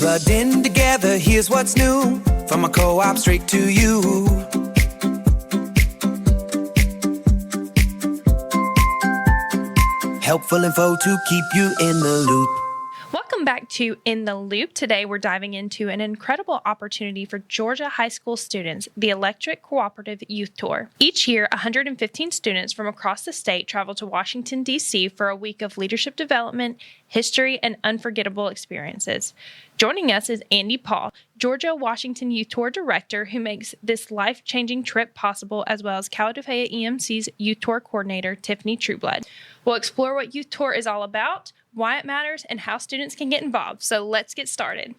Plugged in together, here's what's new. From a co-op straight to you. Helpful info to keep you in the loop. Welcome back to In the Loop. Today we're diving into an incredible opportunity for Georgia high school students, the Electric Cooperative Youth Tour. Each year, 115 students from across the state travel to Washington, D.C. for a week of leadership development, history, and unforgettable experiences. Joining us is Andy Paul, Georgia-Washington Youth Tour Director, who makes this life-changing trip possible, as well as Coweta-Fayette EMC's Youth Tour Coordinator, Tiffany Trueblood. We'll explore what Youth Tour is all about, why it matters, and how students can get involved. So let's get started.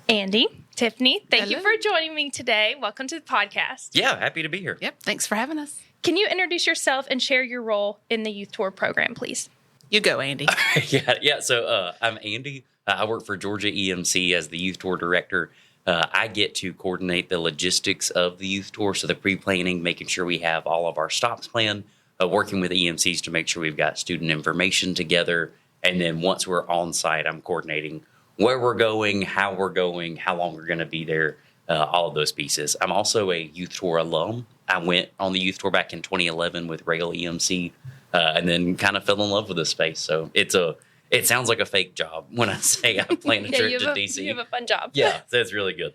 Andy, Tiffany, thank you for joining me today. Welcome to the podcast. Yeah, happy to be here. Yep, thanks for having us. Can you introduce yourself and share your role in the Youth Tour program, please? You go, Andy. Yeah. So I'm Andy. I work for Georgia EMC as the Youth Tour Director. I get to coordinate the logistics of the Youth Tour, so the pre-planning, making sure we have all of our stops planned, working with EMCs to make sure we've got student information together. And then once we're on site, I'm coordinating where we're going, how long we're going to be there, all of those pieces. I'm also a Youth Tour alum. I went on the Youth Tour back in 2011 with Rail EMC, and then kind of fell in love with the space. So it sounds like a fake job when I say I'm planning a trip to DC. You have a fun job. Yeah, so it's really good.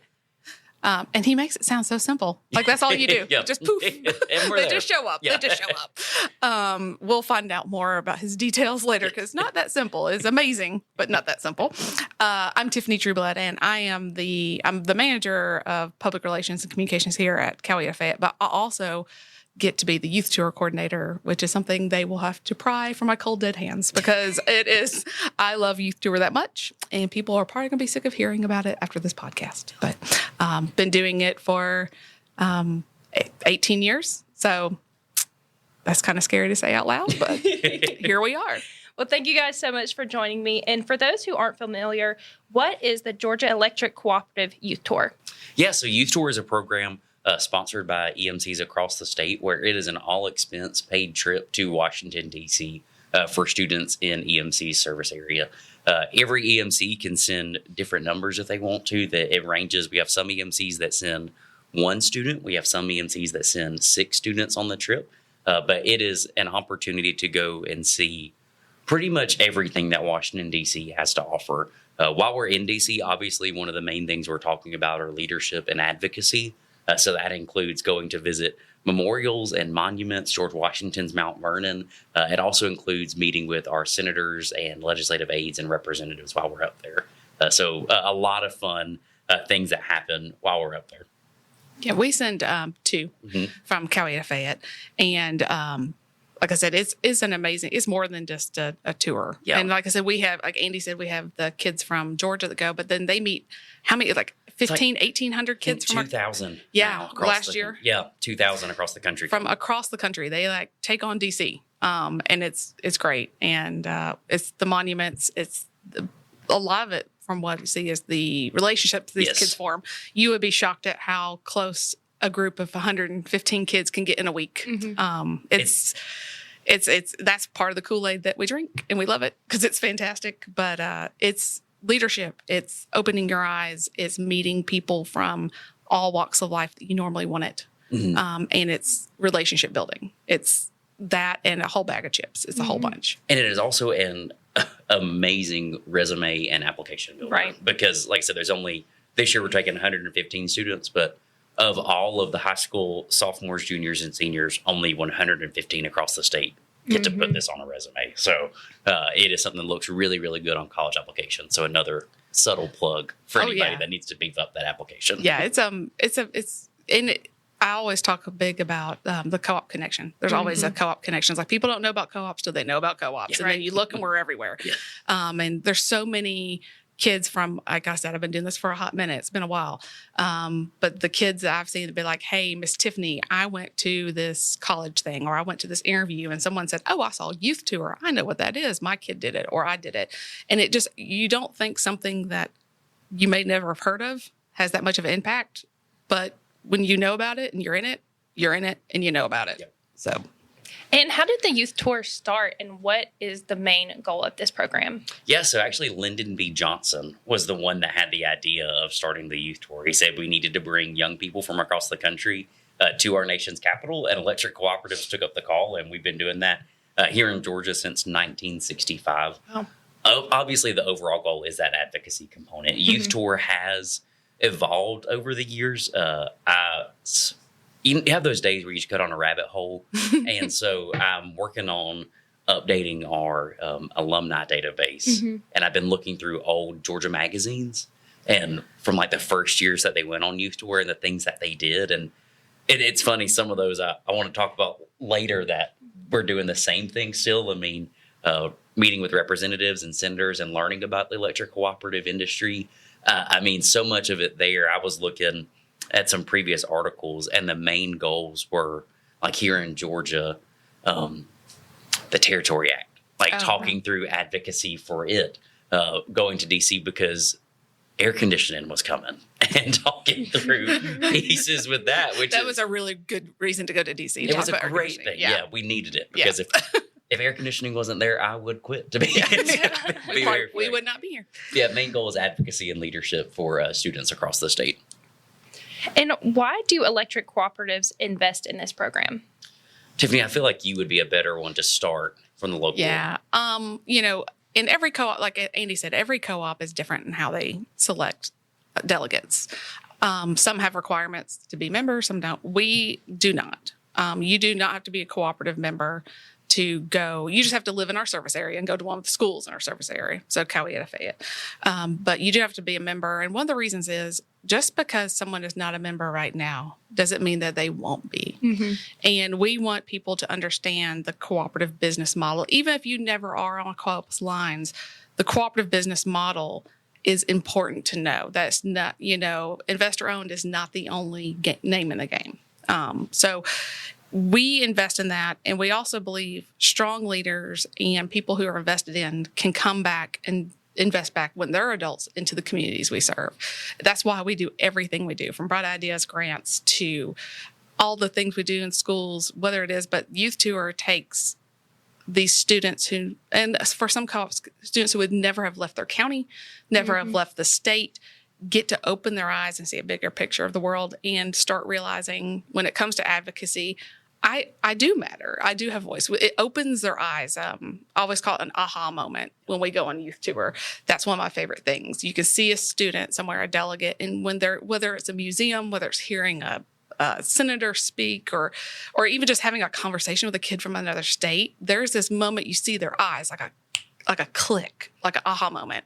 And he makes it sound so simple. Like that's all you do. Yeah. Just poof. They just show up. Yeah. They just show up. We'll find out more about his details later because not that simple. It's amazing, but not that simple. I'm Tiffany Trueblood, and I'm the manager of public relations and communications here at Coweta-Fayette, but I also get to be the youth tour coordinator, which is something they will have to pry from my cold dead hands because I love youth tour that much, and people are probably going to be sick of hearing about it after this podcast. But been doing it for 18 years, so that's kind of scary to say out loud, but here we are. Well, thank you guys so much for joining me. And for those who aren't familiar, what is the Georgia Electric Cooperative Youth Tour? Yeah, so Youth Tour is a program sponsored by EMCs across the state, where it is an all-expense paid trip to Washington, D.C. For students in EMC's service area. Every EMC can send different numbers if they want to. It ranges. We have some EMCs that send one student. We have some EMCs that send 6 students on the trip. But it is an opportunity to go and see pretty much everything that Washington, D.C. has to offer. While we're in D.C., obviously, one of the main things we're talking about are leadership and advocacy. So that includes going to visit memorials and monuments, George Washington's Mount Vernon. It also includes meeting with our senators and legislative aides and representatives while we're up there. So a lot of fun things that happen while we're up there. Yeah, we send 2 from Coweta-Fayette, and like I said, it's an amazing. It's more than just a tour. Yeah. And like I said, we have, like Andy said, we have the kids from Georgia that go, but then they meet how many, like 1,800 kids from 2,000. Last year. Yeah, 2,000 across the country. From across the country, they like take on DC, and it's great, and it's the monuments. It's a lot of it from what you see is the relationships these kids form. You would be shocked at how close a group of 115 kids can get in a week. It's that's part of the Kool-Aid that we drink, and we love it because it's fantastic. But it's leadership. It's opening your eyes. It's meeting people from all walks of life that you normally wouldn't. And it's relationship building. It's that and a whole bag of chips. It's a whole bunch. And it is also an amazing resume and application builder. Right. Because, like I said, this year we're taking 115 students, but of all of the high school sophomores, juniors, and seniors, only 115 across the state get to put this on a resume. So it is something that looks really, really good on college applications. So another subtle plug for anybody that needs to beef up that application. Yeah, I always talk big about the co-op connection. There's always a co-op connection. It's like people don't know about co-ops till they know about co-ops. Yeah, and then you look and we're everywhere. Yeah. And there's so many kids from, like I said, I've been doing this for a hot minute. It's been a while. But the kids that I've seen to be like, hey, Miss Tiffany, I went to this college thing, or I went to this interview and someone said, oh, I saw Youth Tour. I know what that is. My kid did it, or I did it. And it just, you don't think something that you may never have heard of has that much of an impact. But when you know about it and you're in it and you know about it. Yep. So. And how did the youth tour start, and what is the main goal of this program? Yeah, so actually Lyndon B. Johnson was the one that had the idea of starting the youth tour. He said we needed to bring young people from across the country to our nation's capital, and electric cooperatives took up the call, and we've been doing that here in Georgia since 1965. Oh. Obviously, the overall goal is that advocacy component. Youth tour has evolved over the years. You have those days where you just cut on a rabbit hole. And so I'm working on updating our alumni database. And I've been looking through old Georgia magazines and from like the first years that they went on youth tour and the things that they did. And it's funny, some of those I want to talk about later that we're doing the same thing still. I mean, meeting with representatives and senators and learning about the electric cooperative industry. I mean, so much of it there. I was looking at some previous articles, and the main goals were like here in Georgia, the Territory Act, like talking through advocacy for it, going to DC because air conditioning was coming and talking through pieces with that. That was a really good reason to go to DC. It was a great thing. Yeah, we needed it because if air conditioning wasn't there, I would quit. To be we would not be here. Yeah, main goal is advocacy and leadership for students across the state. And why do electric cooperatives invest in this program? Tiffany, I feel like you would be a better one to start from the local. Yeah. In every co-op, like Andy said, every co-op is different in how they select delegates. Some have requirements to be members, some don't. We do not. You do not have to be a cooperative member to go. You just have to live in our service area and go to one of the schools in our service area, so Coweta-Fayette. But you do have to be a member. And one of the reasons is just because someone is not a member right now doesn't mean that they won't be. And we want people to understand the cooperative business model. Even if you never are on co-op's lines, the cooperative business model is important to know. That's not, investor owned is not the only name in the game. So we invest in that. And we also believe strong leaders and people who are invested in can come back and invest back when they're adults into the communities we serve. That's why we do everything we do, from Bright Ideas grants to all the things we do in schools, whether it is, but Youth Tour takes these students who, and for some co-ops, students who would never have left their county, never have left the state, get to open their eyes and see a bigger picture of the world and start realizing when it comes to advocacy, I do matter. I do have voice. It opens their eyes. I always call it an aha moment when we go on youth tour. That's one of my favorite things. You can see a student somewhere, a delegate, and when they're, whether it's a museum, whether it's hearing a senator speak, or even just having a conversation with a kid from another state, there's this moment you see their eyes, like a click, like an aha moment.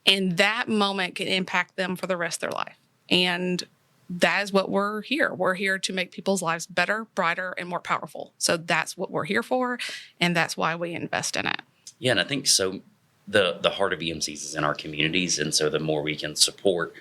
And that moment can impact them for the rest of their life. And that is what we're here. We're here to make people's lives better, brighter, and more powerful. So that's what we're here for, and that's why we invest in it. Yeah, and I think so. The heart of EMCs is in our communities, and so the more we can support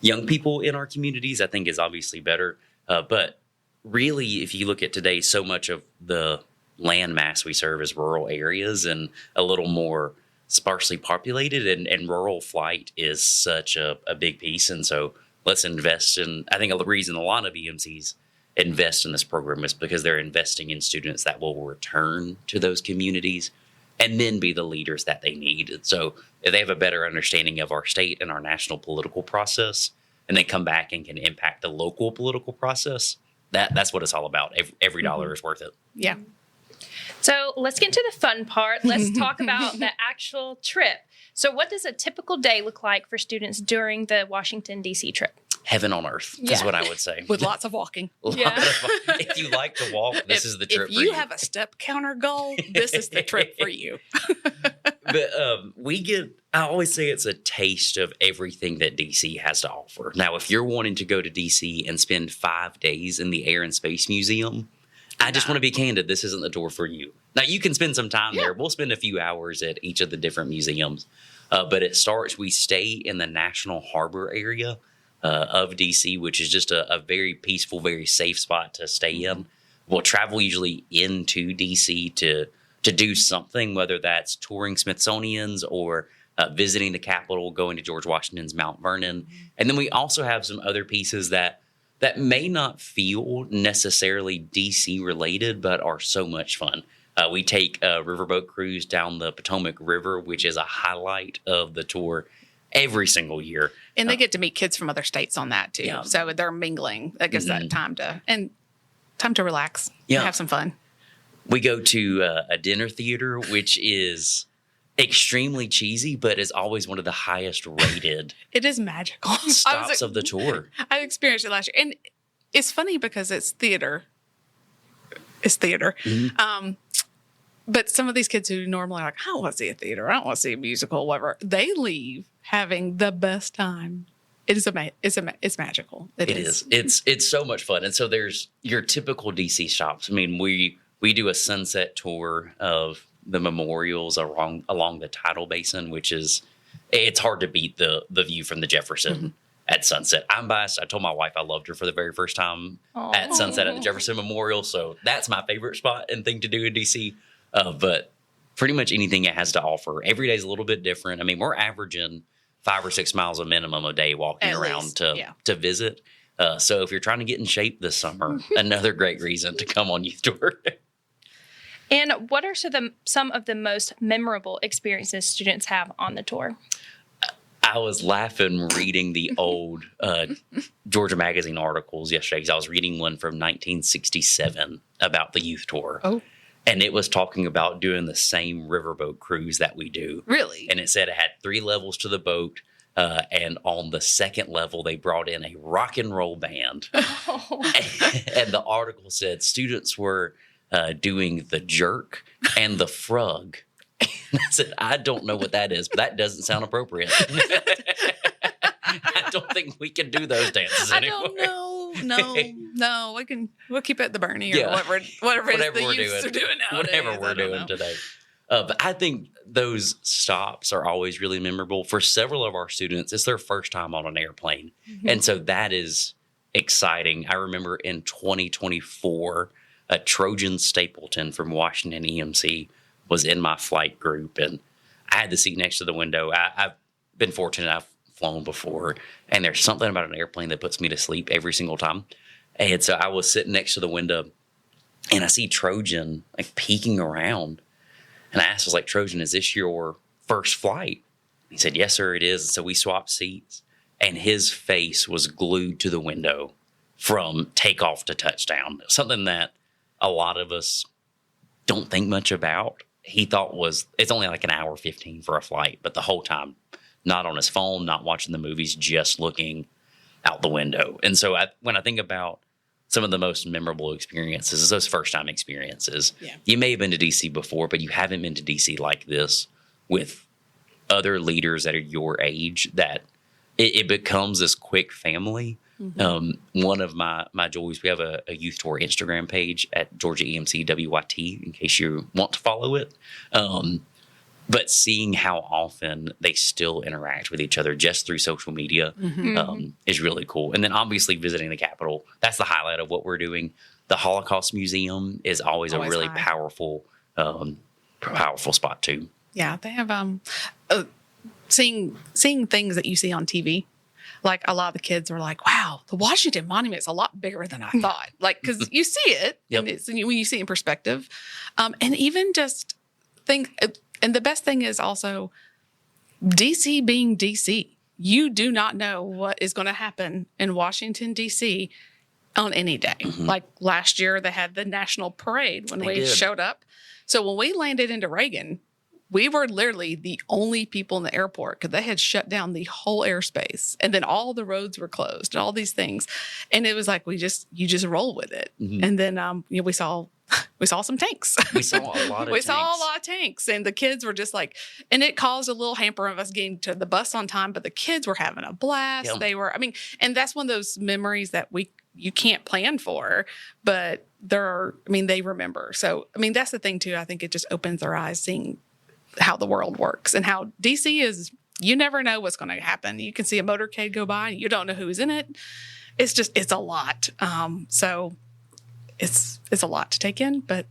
young people in our communities, I think is obviously better. But really, if you look at today, so much of the land mass we serve is rural areas and a little more sparsely populated, and rural flight is such a big piece. And so let's invest in, I think the reason a lot of EMCs invest in this program is because they're investing in students that will return to those communities and then be the leaders that they need. And so if they have a better understanding of our state and our national political process, and they come back and can impact the local political process, that's what it's all about. Every dollar is worth it. Yeah. So let's get into the fun part. Let's talk about the actual trip. So what does a typical day look like for students during the Washington, D.C. trip? Heaven on earth is what I would say. With lots of walking. If you like to walk, this is the trip for you. If you have a step counter goal, this is the trip for you. But I always say it's a taste of everything that DC has to offer. Now, if you're wanting to go to DC and spend 5 days in the Air and Space Museum, I just want to be candid. This isn't the tour for you. Now, you can spend some time there. We'll spend a few hours at each of the different museums. But it starts, we stay in the National Harbor area of DC, which is just a very peaceful, very safe spot to stay in. We'll travel usually into DC to do something, whether that's touring Smithsonian's or visiting the Capitol, going to George Washington's Mount Vernon. And then we also have some other pieces that that may not feel necessarily DC related, but are so much fun. We take a riverboat cruise down the Potomac River, which is a highlight of the tour every single year. And they get to meet kids from other states on that too. Yeah. So they're mingling. That gives that time to relax and have some fun. We go to a dinner theater, which is extremely cheesy, but is always one of the highest rated It is magical. stops of the tour. I experienced it last year. And it's funny because it's theater. It's theater. Mm-hmm. But some of these kids who normally are like, I don't want to see a theater, I don't want to see a musical, whatever, they leave having the best time. It's magical. It is. It's so much fun. And so there's your typical DC stops. I mean, we do a sunset tour of the memorials along the tidal basin, which is, it's hard to beat the view from the Jefferson at sunset. I'm biased. I told my wife I loved her for the very first time at sunset at the Jefferson Memorial. So that's my favorite spot and thing to do in DC. But pretty much anything it has to offer. Every day is a little bit different. I mean, we're averaging 5 or 6 miles a minimum a day walking around to visit. So if you're trying to get in shape this summer, another great reason to come on youth tour. And what are some of the most memorable experiences students have on the tour? I was laughing reading the old Georgia Magazine articles yesterday because I was reading one from 1967 about the youth tour. Oh. And it was talking about doing the same riverboat cruise that we do. Really? And it said it had 3 levels to the boat. And on the second level, they brought in a rock and roll band. And the article said students were doing the jerk and the frog. And I said, I don't know what that is, but that doesn't sound appropriate. I don't think we can do those dances anymore. I don't know. No. We'll keep it at the Bernie or whatever it is the youths are doing nowadays. Whatever we're doing today. But I think those stops are always really memorable. For several of our students, it's their first time on an airplane. And so that is exciting. I remember in 2024, a Trojan Stapleton from Washington EMC was in my flight group, and I had the seat next to the window. I've been fortunate. I've flown before, and there's something about an airplane that puts me to sleep every single time. And so I was sitting next to the window, and I see Trojan like peeking around. And I asked, Trojan, is this your first flight? He said, yes, sir, it is. And so we swapped seats, and his face was glued to the window from takeoff to touchdown. Something that a lot of us don't think much about. He thought it's only like an hour 15 for a flight, but the whole time, not on his phone, not watching the movies, just looking out the window. And so when I think about some of the most memorable experiences is those first-time experiences. Yeah. You may have been to D.C. before, but you haven't been to D.C. like this with other leaders that are your age, that it becomes this quick family. One of my joys, we have a youth tour Instagram page at Georgia EMC WYT in case you want to follow it. But seeing how often they still interact with each other just through social media is really cool. And then obviously visiting the Capitol, that's the highlight of what we're doing. The Holocaust Museum is always a really powerful spot too. Yeah, they have seeing things that you see on TV. Like a lot of the kids are like, wow, the Washington Monument is a lot bigger than I thought. Like, because you see it, and when you see it in perspective. And even just think, and the best thing is also DC being DC. You do not know what is going to happen in Washington, D.C. on any day. Like last year, they had the National Parade when we showed up. So when we landed into Reagan, we were literally the only people in the airport because they had shut down the whole airspace, and then all the roads were closed and all these things. And it was like you just roll with it. And then we saw some tanks. We saw a lot of tanks, and the kids were just like, and it caused a little hamper of us getting to the bus on time, but the kids were having a blast. Yep. They were, and that's one of those memories that you can't plan for, but they remember. So, that's the thing too. I think it just opens their eyes seeing how the world works and how DC is. You never know what's going to happen. You can see a motorcade go by, you don't know who's in it. It's a lot. So it's a lot to take in, but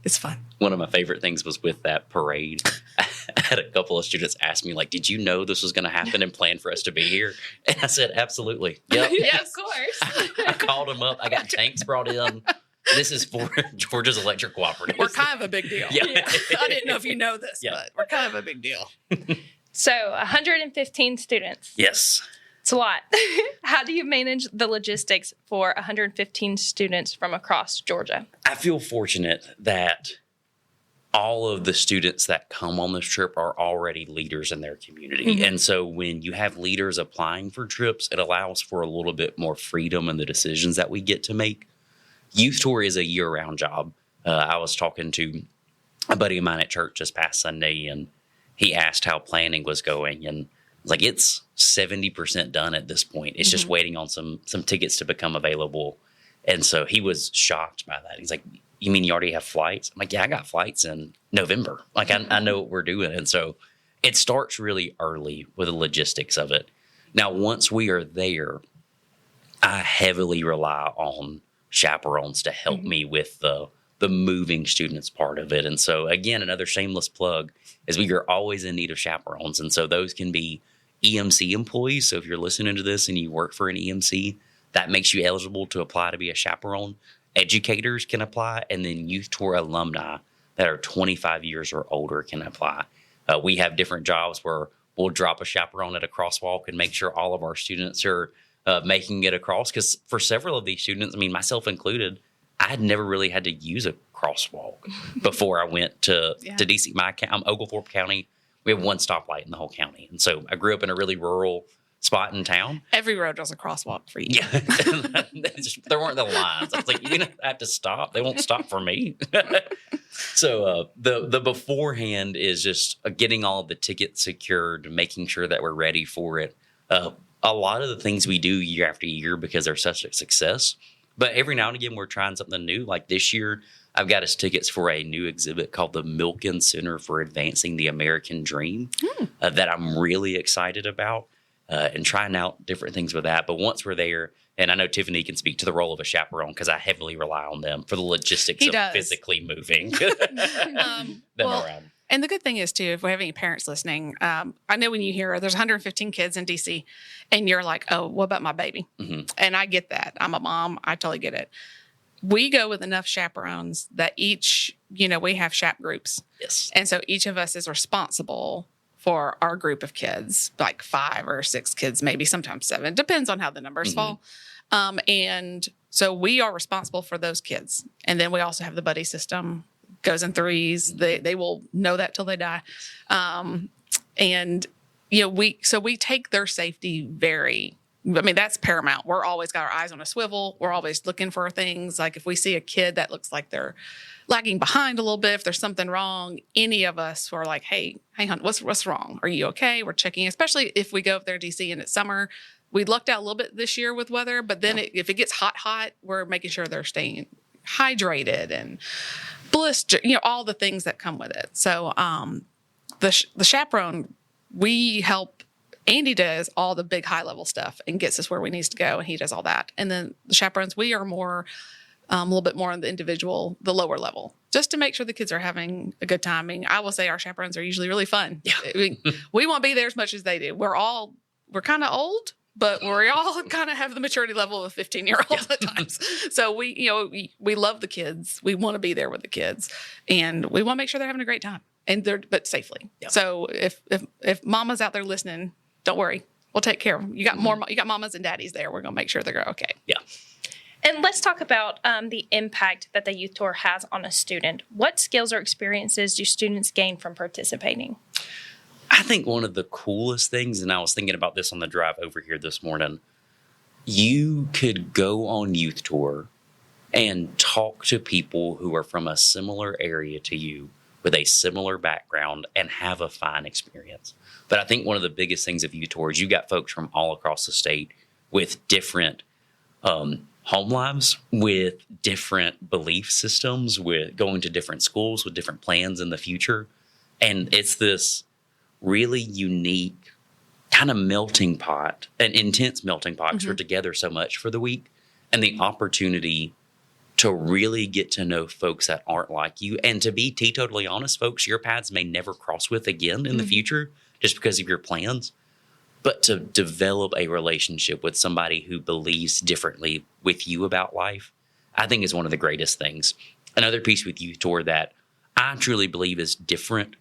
It's fun. One of my favorite things was with that parade. I had a couple of students ask me, like, did you know this was going to happen and plan for us to be here? And I said, absolutely. Yep. Yeah, of course. I called them up. I got tanks brought in. This is for Georgia's Electric Cooperative. We're kind of a big deal. Yeah. I didn't know if you know this, Yeah. but we're kind of a big deal. So 115 students. Yes. It's a lot. How do you manage the logistics for 115 students from across Georgia? I feel fortunate that all of the students that come on this trip are already leaders in their community. Mm-hmm. And so when you have leaders applying for trips, it allows for a little bit more freedom in the decisions that we get to make. Youth Tour is a year-round job. I was talking to a buddy of mine at church this past Sunday, and he asked how planning was going. And I was like, it's 70% done at this point. It's just waiting on some tickets to become available. And so he was shocked by that. He's like, you mean you already have flights? I'm like, yeah, I got flights in November. Like, I know what we're doing. And so it starts really early with the logistics of it. Now, once we are there, I heavily rely on chaperones to help me with the moving students part of it. And so, again, another shameless plug is we are always in need of chaperones. And so those can be EMC employees. So if you're listening to this and you work for an EMC, that makes you eligible to apply to be a chaperone. Educators can apply, and then Youth Tour alumni that are 25 years or older can apply. We have different jobs where we'll drop a chaperone at a crosswalk and make sure all of our students are making it across. Because for several of these students, I mean, myself included, I had never really had to use a crosswalk before I went to DC. I'm Oglethorpe County. We have one stoplight in the whole county. And so I grew up in a really rural spot in town. Every road does a crosswalk for you. Yeah. There weren't the lines. I was like, you're going to have to stop. They won't stop for me. So the beforehand is just getting all of the tickets secured, making sure that we're ready for it. A lot of the things we do year after year because they're such a success. But every now and again, we're trying something new. Like this year, I've got us tickets for a new exhibit called the Milken Center for Advancing the American Dream that I'm really excited about. And trying out different things with that. But once we're there, and I know Tiffany can speak to the role of a chaperone because I heavily rely on them for the logistics of physically moving them around. And the good thing is, too, if we have any parents listening, I know when you hear there's 115 kids in D.C. and you're like, oh, what about my baby? Mm-hmm. And I get that. I'm a mom. I totally get it. We go with enough chaperones that each, we have chap groups. Yes. And so each of us is responsible for our group of kids, like 5 or 6 kids, maybe sometimes 7. Depends on how the numbers fall. And so we are responsible for those kids. And then we also have the buddy system, goes in 3s. They will know that till they die. And, we take their safety that's paramount. We're always got our eyes on a swivel. We're always looking for things. Like if we see a kid that looks like they're lagging behind a little bit, if there's something wrong, any of us are like, hey, hang on, what's wrong? Are you okay? We're checking, especially if we go up there to DC and it's summer. We lucked out a little bit this year with weather, but then if it gets hot, we're making sure they're staying hydrated and blister, all the things that come with it. So the chaperone, we help. Andy does all the big high level stuff and gets us where we need to go, and he does all that. And then the chaperones, we are more, a little bit more on the individual, the lower level, just to make sure the kids are having a good time. I mean, I will say our chaperones are usually really fun. Yeah. We won't be there as much as they do. We're kind of old, but we all kind of have the maturity level of a 15-year-old at times. So we love the kids. We want to be there with the kids, and we want to make sure they're having a great time but safely. Yep. So if mama's out there listening, don't worry. We'll take care of them. You got you got mamas and daddies there. We're going to make sure they're okay. Yeah. And let's talk about the impact that the Youth Tour has on a student. What skills or experiences do students gain from participating? I think one of the coolest things, and I was thinking about this on the drive over here this morning, you could go on Youth Tour and talk to people who are from a similar area to you with a similar background and have a fine experience. But I think one of the biggest things of Youth Tour is you got folks from all across the state with different home lives, with different belief systems, with going to different schools, with different plans in the future. And it's this really unique kind of melting pot, an intense melting pot, because we're together so much for the week. And the opportunity to really get to know folks that aren't like you. And to be teetotally honest, folks, your paths may never cross with again in the future just because of your plans. But to develop a relationship with somebody who believes differently with you about life, I think is one of the greatest things. Another piece with Youth Tour that I truly believe is different.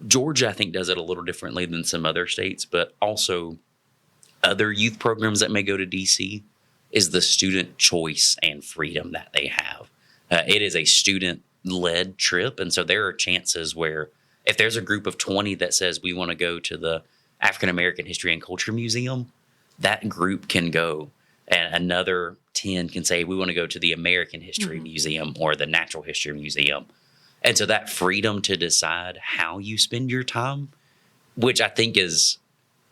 Georgia, I think, does it a little differently than some other states, but also other youth programs that may go to DC is the student choice and freedom that they have. It is a student-led trip, and so there are chances where if there's a group of 20 that says we want to go to the African American History and Culture Museum, that group can go. And another 10 can say we want to go to the American History Museum or the Natural History Museum. And so that freedom to decide how you spend your time, which I think is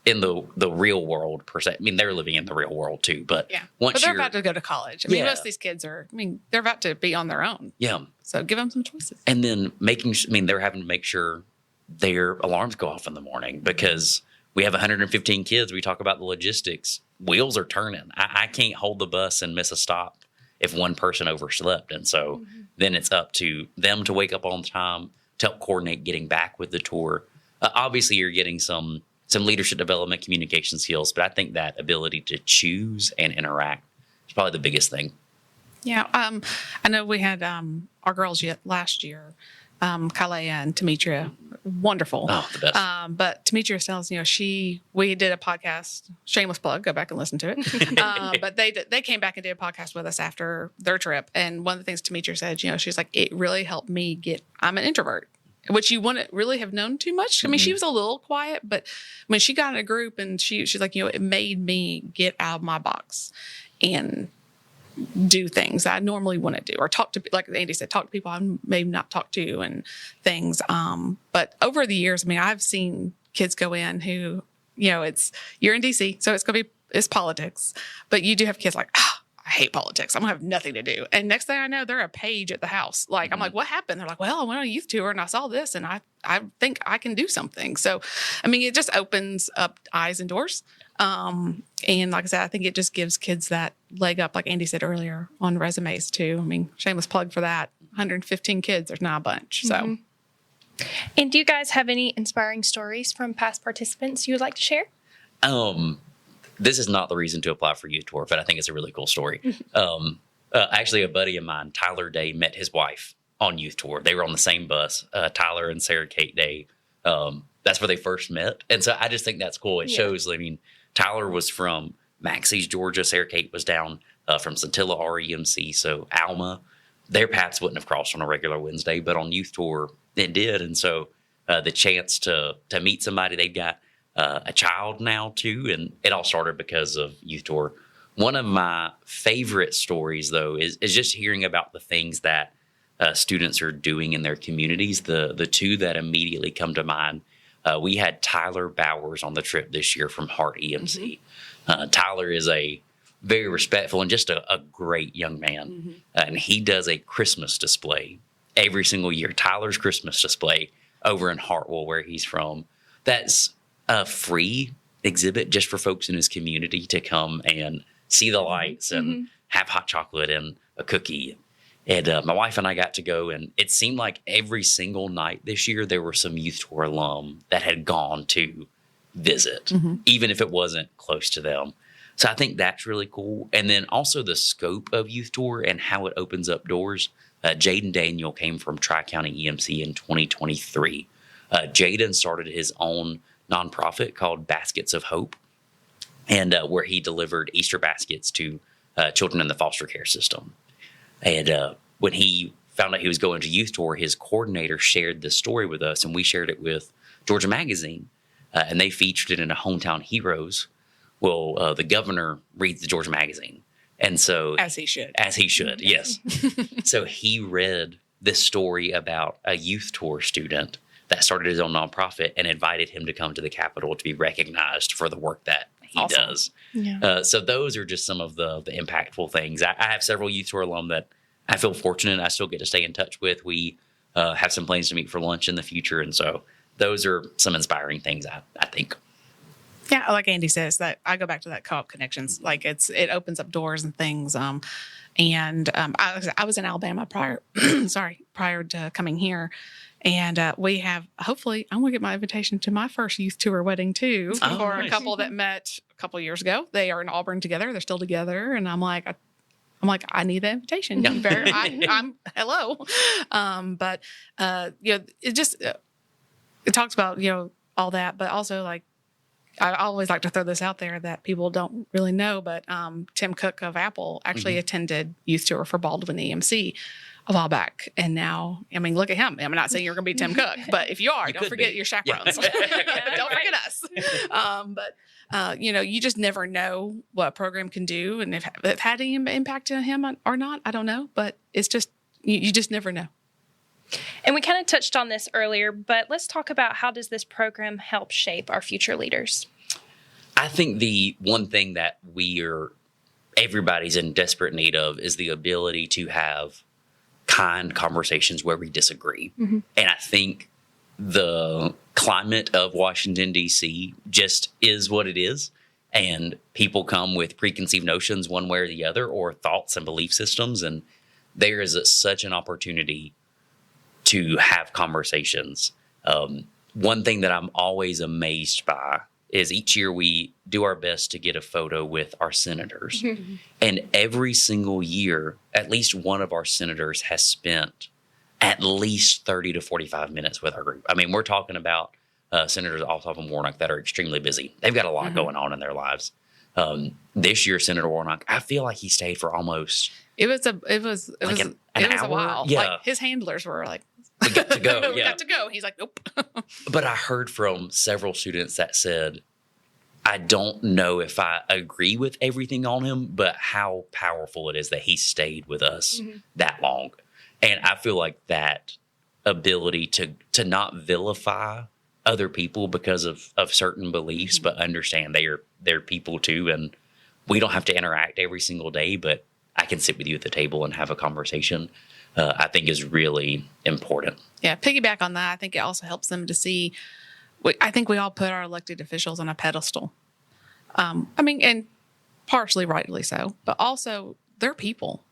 in the real world per se. I mean, they're living in the real world too, but but they're about to go to college. I mean, most of these kids are, they're about to be on their own. Yeah. So give them some choices. And then they're having to make sure their alarms go off in the morning because we have 115 kids. We talk about the logistics. Wheels are turning. I can't hold the bus and miss a stop if one person overslept. And so then it's up to them to wake up on time to help coordinate getting back with the tour. Obviously, you're getting some leadership development, communication skills, but I think that ability to choose and interact is probably the biggest thing. Yeah. I know we had our girls last year, Kalea and Demetria. Wonderful. Oh, the best. But Demetria tells, we did a podcast, shameless plug, go back and listen to it. But they came back and did a podcast with us after their trip. And one of the things Demetria said, she's like, it really helped me I'm an introvert, which you wouldn't really have known too much. I mean, she was a little quiet, but when she got in a group and she's like, it made me get out of my box and do things I normally wouldn't do, or talk to, like Andy said, talk to people I maybe not talk to and things. But over the years, I've seen kids go in who, you're in DC, so it's politics, but you do have kids like, I hate politics. I'm gonna have nothing to do. And next thing I know, they're a page at the house. Like, I'm like, what happened? They're like, well, I went on a youth tour and I saw this and I think I can do something. So, it just opens up eyes and doors. And like I said, I think it just gives kids that leg up, like Andy said earlier, on resumes too. Shameless plug for that. 115 kids, there's not a bunch. So. And do you guys have any inspiring stories from past participants you would like to share? This is not the reason to apply for Youth Tour, but I think it's a really cool story. Actually, a buddy of mine, Tyler Day, met his wife on Youth Tour. They were on the same bus, Tyler and Sarah Kate Day. That's where they first met. And so I just think that's cool. It shows, Tyler was from Maxey's, Georgia. Sarah Kate was down from Centilla REMC. So Alma, their paths wouldn't have crossed on a regular Wednesday, but on Youth Tour, it did. And so the chance to meet somebody, they've got a child now too. And it all started because of Youth Tour. One of my favorite stories, though, is just hearing about the things that students are doing in their communities. The two that immediately come to mind, we had Tyler Bowers on the trip this year from Hart EMC. Tyler is a very respectful and just a great young man. And he does a Christmas display every single year. Tyler's Christmas display over in Hartwell, where he's from. That's a free exhibit just for folks in his community to come and see the lights and have hot chocolate and a cookie. And my wife and I got to go, and it seemed like every single night this year there were some Youth Tour alum that had gone to visit, even if it wasn't close to them. So I think that's really cool. And then also the scope of Youth Tour and how it opens up doors. Jaden Daniel came from Tri-County EMC in 2023. Jaden started his own nonprofit called Baskets of Hope, and where he delivered Easter baskets to children in the foster care system. And when he found out he was going to Youth Tour, his coordinator shared this story with us, and we shared it with Georgia Magazine, and they featured it in a Hometown Heroes. Well, the governor reads the Georgia Magazine. And so... As he should, yes. So he read this story about a Youth Tour student that started his own nonprofit and invited him to come to the Capitol to be recognized for the work that he does. Yeah. So those are just some of the impactful things. I have several Youth Tour alum that I feel fortunate I still get to stay in touch with. We have some plans to meet for lunch in the future. And so those are some inspiring things, I think. Yeah, like Andy says, that I go back to that co-op connections. Like it opens up doors and things. I was in Alabama prior, prior to coming here, and we have hopefully I'm going to get my invitation to my first youth tour wedding too Oh, for nice. a couple that met a couple years ago. They are in Auburn together. They're still together, and I'm like, I need the invitation. Yeah. I'm hello, but it just it talks about all that, but also like. I always like to throw this out there that people don't really know, but Tim Cook of Apple actually attended youth tour for Baldwin EMC a while back. And now, I mean, look at him. I'm not saying you're going to be Tim Cook, but if you are, don't forget your chaperones. Don't forget us. You just never know what a program can do. And if it had any impact on him or not, I don't know. But it's just, you just never know. And we kind of touched on this earlier, but let's talk about how does this program help shape our future leaders? I think the one thing that everybody's in desperate need of is the ability to have kind conversations where we disagree. Mm-hmm. And I think the climate of Washington, D.C. just is what it is. And people come with preconceived notions one way or the other, or thoughts and belief systems. And there is such an opportunity to have conversations. One thing that I'm always amazed by is each year we do our best to get a photo with our senators. Mm-hmm. And every single year, at least one of our senators has spent at least 30 to 45 minutes with our group. I mean, we're talking about Senators Ossoff and Warnock that are extremely busy. They've got a lot going on in their lives. This year, Senator Warnock, I feel like he stayed for almost... It was a while. Yeah. Like his handlers were like, we got to go. We got to go. He's like, nope. But I heard from several students that said, I don't know if I agree with everything on him, but how powerful it is that he stayed with us that long. And I feel like that ability to not vilify other people because of certain beliefs, but understand they're people too. And we don't have to interact every single day, but I can sit with you at the table and have a conversation. I think is really important. Yeah, piggyback on that, I think it also helps them to see, I think we all put our elected officials on a pedestal. And partially rightly so, but also they're people.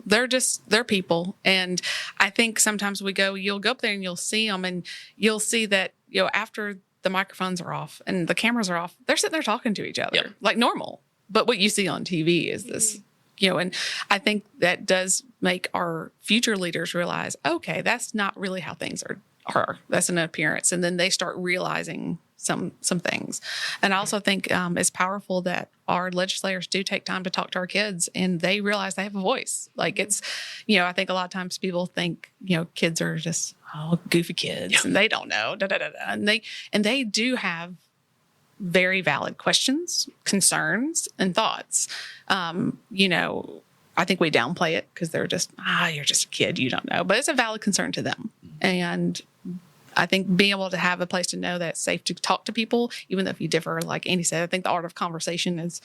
They're people. And I think sometimes you'll go up there and you'll see them and you'll see that, after the microphones are off and the cameras are off, they're sitting there talking to each other like normal. But what you see on TV is this, and I think that does make our future leaders realize, okay, that's not really how things are. That's an appearance. And then they start realizing some things. And I also think it's powerful that our legislators do take time to talk to our kids and they realize they have a voice. Like it's, I think a lot of times people think, kids are just goofy kids and they don't know, And they do have very valid questions, concerns, and thoughts. I think we downplay it because they're just, you're just a kid, you don't know. But it's a valid concern to them. And I think being able to have a place to know that it's safe to talk to people, even though if you differ, like Andy said, I think the art of conversation is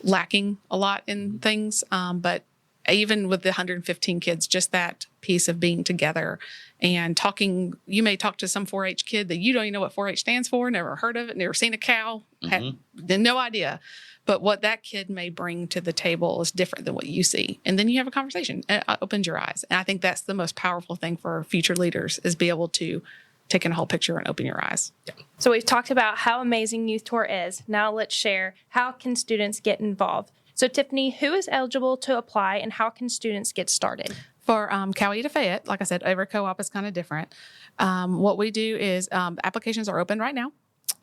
lacking a lot in things. But even with the 115 kids, just that piece of being together and talking, you may talk to some 4-H kid that you don't even know what 4-H stands for, never heard of it, never seen a cow, had no idea. But what that kid may bring to the table is different than what you see. And then you have a conversation and it opens your eyes. And I think that's the most powerful thing for future leaders is be able to take in a whole picture and open your eyes. Yeah. So we've talked about how amazing Youth Tour is. Now let's share how can students get involved. So Tiffany, who is eligible to apply and how can students get started? For Coweta-Fayette, like I said, every co-op is kind of different. What we do is applications are open right now.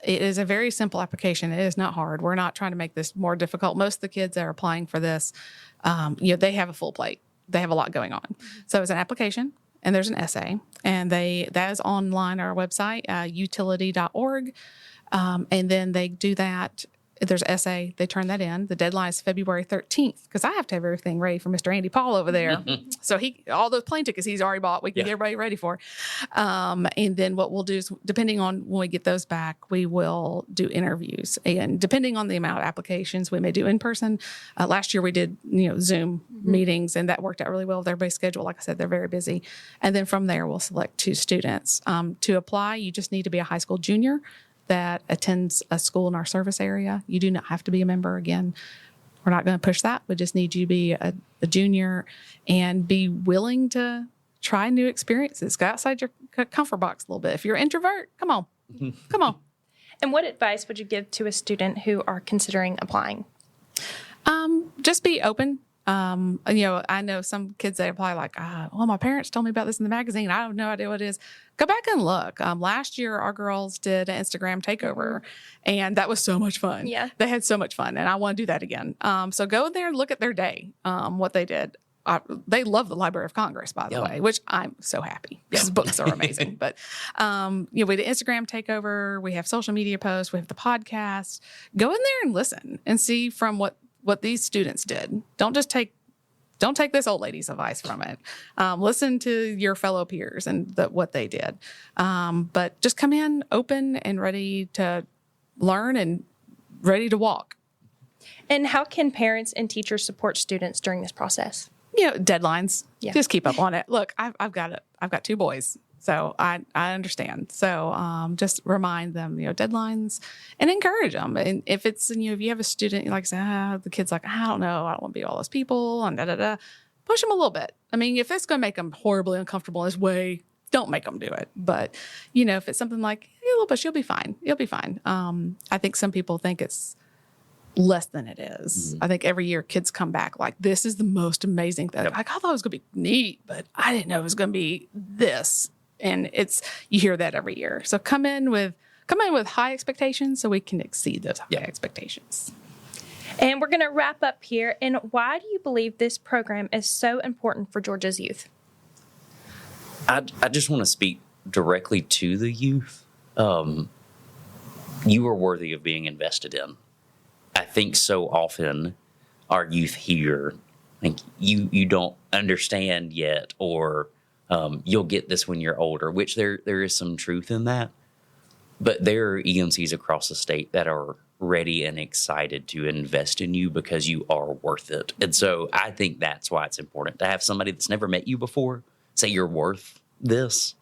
It is a very simple application. It is not hard. We're not trying to make this more difficult. Most of the kids that are applying for this, they have a full plate. They have a lot going on. So it's an application and there's an essay, and that is online on our website, utility.org. And then they do that. There's an essay. They turn that in. The deadline is February 13th because I have to have everything ready for Mr. Andy Paul over there. So all those plane tickets he's already bought, we can get everybody ready for. And then what we'll do is, depending on when we get those back, we will do interviews. And depending on the amount of applications, we may do in person. Last year we did, Zoom meetings, and that worked out really well with everybody's schedule. Like I said, they're very busy. And then from there, we'll select 2 students. To apply, you just need to be a high school junior. that attends a school in our service area. You do not have to be a member. Again, we're not going to push that. We just need you to be a junior and be willing to try new experiences. Go outside your comfort box a little bit. If you're an introvert, come on. Come on. And what advice would you give to a student who are considering applying? Just be open. I know some kids, they apply like, well, my parents told me about this in the magazine. I have no idea what it is. Go back and look. Last year, our girls did an Instagram takeover, and that was so much fun. Yeah. They had so much fun, and I want to do that again. So go there and look at their day, what they did. They love the Library of Congress, by the way, which I'm so happy. These books are amazing. But, we did Instagram takeover. We have social media posts. We have the podcast. Go in there and listen and see from what these students did. Don't take this old lady's advice from it. Listen to your fellow peers and what they did. But just come in open and ready to learn and ready to walk. And how can parents and teachers support students during this process? Deadlines. Yeah. Just keep up on it. Look, I've got 2 boys, so I understand. So just remind them, deadlines, and encourage them. And if it's, if you have a student, like say, the kid's like, I don't know, I don't want to be all those people, and push them a little bit. I mean, if it's going to make them horribly uncomfortable in this way, don't make them do it. But if it's something like a little push, you'll be fine. You'll be fine. I think some people think it's less than it is. Mm-hmm. I think every year kids come back like, this is the most amazing thing. Like, I thought it was going to be neat, but I didn't know it was going to be this. And you hear that every year. So come in with high expectations so we can exceed those high expectations. And we're going to wrap up here. And why do you believe this program is so important for Georgia's youth? I just want to speak directly to the youth. You are worthy of being invested in. I think so often our youth here, like you don't understand yet, or you'll get this when you're older, which there is some truth in that. But there are EMCs across the state that are ready and excited to invest in you because you are worth it. And so I think that's why it's important to have somebody that's never met you before say you're worth this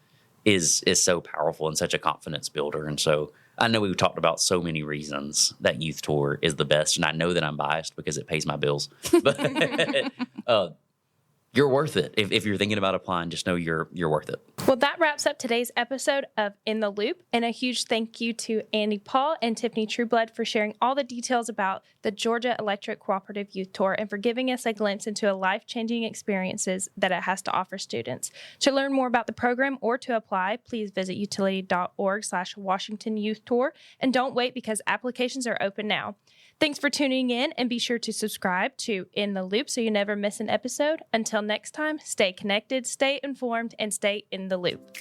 is so powerful and such a confidence builder. And so I know we've talked about so many reasons that Youth Tour is the best, and I know that I'm biased because it pays my bills. But you're worth it. If you're thinking about applying, just know you're worth it. Well, that wraps up today's episode of In the Loop, and a huge thank you to Andy Paul and Tiffany Trueblood for sharing all the details about the Georgia Electric Cooperative Youth Tour and for giving us a glimpse into a life-changing experiences that it has to offer students. To learn more about the program or to apply, please visit utility.org/Washington Youth Tour, and don't wait because applications are open now. Thanks for tuning in, and be sure to subscribe to In the Loop so you never miss an episode. Until next time, stay connected, stay informed, and stay in the loop.